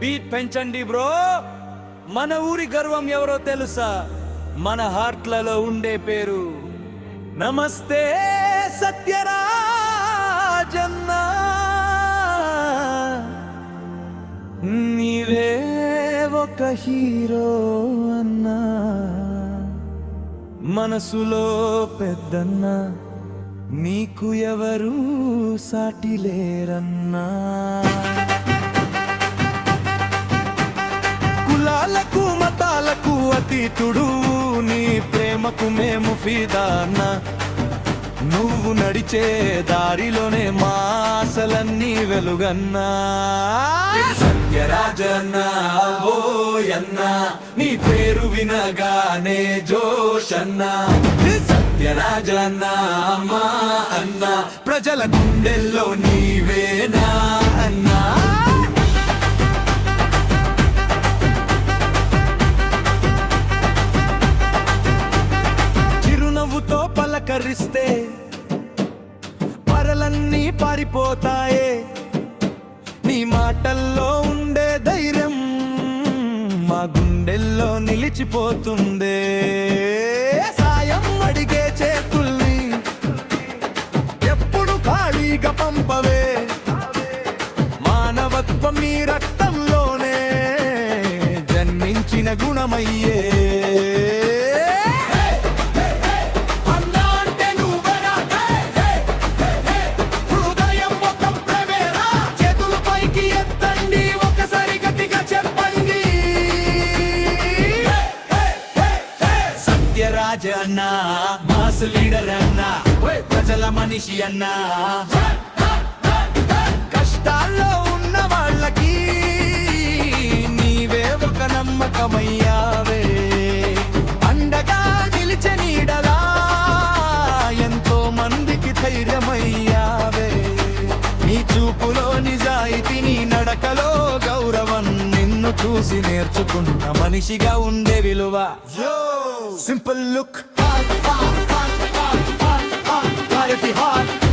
Beat పెంచండి bro. మన ఊరి గర్వం ఎవరో తెలుసా? మన హార్ట్లలో ఉండే పేరు నమస్తే సత్యరాజన్న. నీవే ఒక హీరో అన్నా, మనసులో పెద్దన్న, నీకు ఎవరు సాటి లేరన్నా. కులాలకు మతాలకు అతీతుడు, నీ ప్రేమకు మేము ఫిదాన్నా. నువ్వు నడిచే దారిలోనే మా ఆశలన్నీ వెలుగన్నా. సత్యరాజన్న ఓయన్న, నీ పేరు వినగానే జోషన్న. సత్యరాజన్న మా అన్న, ప్రజల గుండెల్లో నీవేనా అన్నా. చిరునవ్వుతో పలకరిస్తే పరలన్నీ పారిపోతాయే. నీ మాటల్లో ఉండే ధైర్యం మా గుండెల్లో నిలిచిపోతుందే. సాయం అడిగే చేతుల్ని ఎప్పుడు ఖాళీగా పంపవే. మానవత్వం నీ రక్తంలోనే జన్మించిన గుణమయ్యే. సత్యరాజన్న మాస్ లీడర్ అన్న, ప్రజల మనిషి అన్న. కష్టాల్లో ఉన్న వాళ్ళకి నీవే ఒక నమ్మకమయ్యావే. అండగా నిలిచే నీడలా ఎంతో మందికి ధైర్యమయ్యావే. నీ చూపులో నిజాయితీ, నీ నడకలో గౌరవం, నిన్ను చూసి నేర్చుకున్న మనిషిగా ఉండే విలువ. Simple look, heart, heart, heart, heart, heart, heart, heart, heart.